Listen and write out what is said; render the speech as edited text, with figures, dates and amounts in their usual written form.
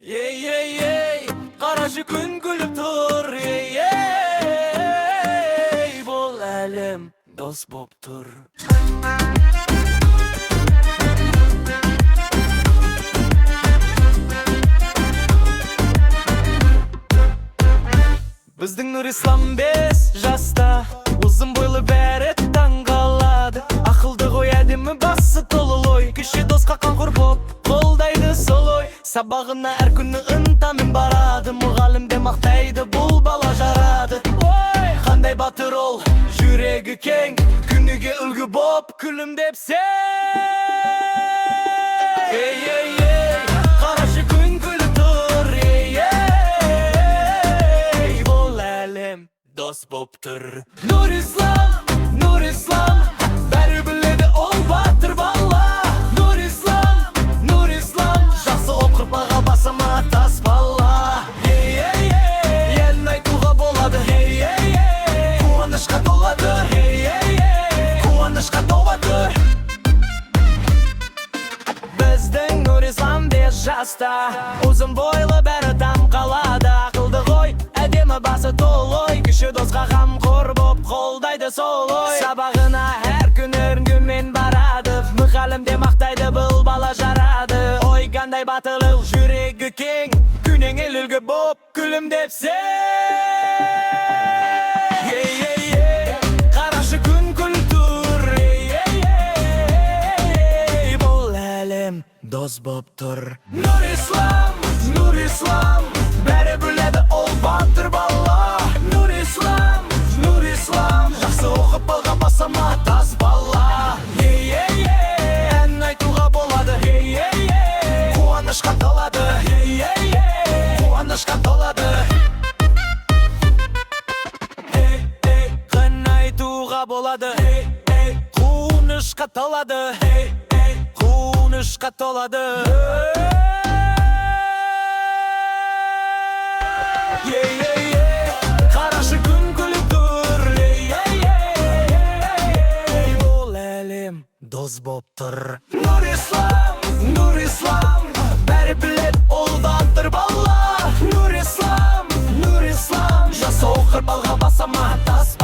Ey ey ey, qaraşı gün gülüp tur. Ey ey, bol elim dost bop tur. Біздің Нұрислам 5 жаста, uzun boylu бәрі таң қалады. Ақылды ғой әдемі басы толы ой, кіші досқа қамқор боп қолдайды сол ой. Сабағына әр күні ынтамен барады, мұғалімде мақтайды, бұл бала жарады. Ой, қандай батыр ол, жүрегі кең, күніге үлгі боп күлімдеп сен. Ей ей ей, қарашы күн күліп тұр. Ей ей, бұл әлем дос боп тұр. Нұрислам, Нұрислам, бәрі біледі ол батыр бала. Нұрислам, Нұрислам, жақсы оқыр баға басыма тас бала. Ей ей ей, елін айтуға болады. Ей ей ей, қуанышқа толады. Ей ей ей, қуанышқа толады. Біздің Нұрислам 5 жаста, uzun бойлы бәрі таң қалады. Ақылды ғой, әдемі басы толой, кіші досқа қамқор боп қолдайды сол ой. Сабағына әр күн өргімен барады, мұғалімде мақтайды, бұл бала жарады. Ой, қандай батыл, жүрегі кең, күніңе үлгі боп күлімдеп сен. Ей ей ей, қарашы күн күліп тұр. Ей ей ей, бұл әлем дос боп тұр. Нұрислам, Нұрислам, бәрі біледі ол батыр бала. Нұрислам, Нұрислам, жақсы оқып балға басыма тас бала. Ей ей ей, ән айтуға болады. Ей ей ей, қуанышқа толады. Ей ей ей, қуанышқа толады. Ей ей, ән айтуға болады. Ей ей, қуанышқа толады. Ей ей, қуанышқа толады. Ей ей ей, қарашы күн күліп тұр. Ей ей ей, бұл әлем дос боп тұр. Нұрислам, Нұрислам, бәрі білет ол батыр бала. Нұрислам, Нұрислам, жасы оқыр балға басыма тас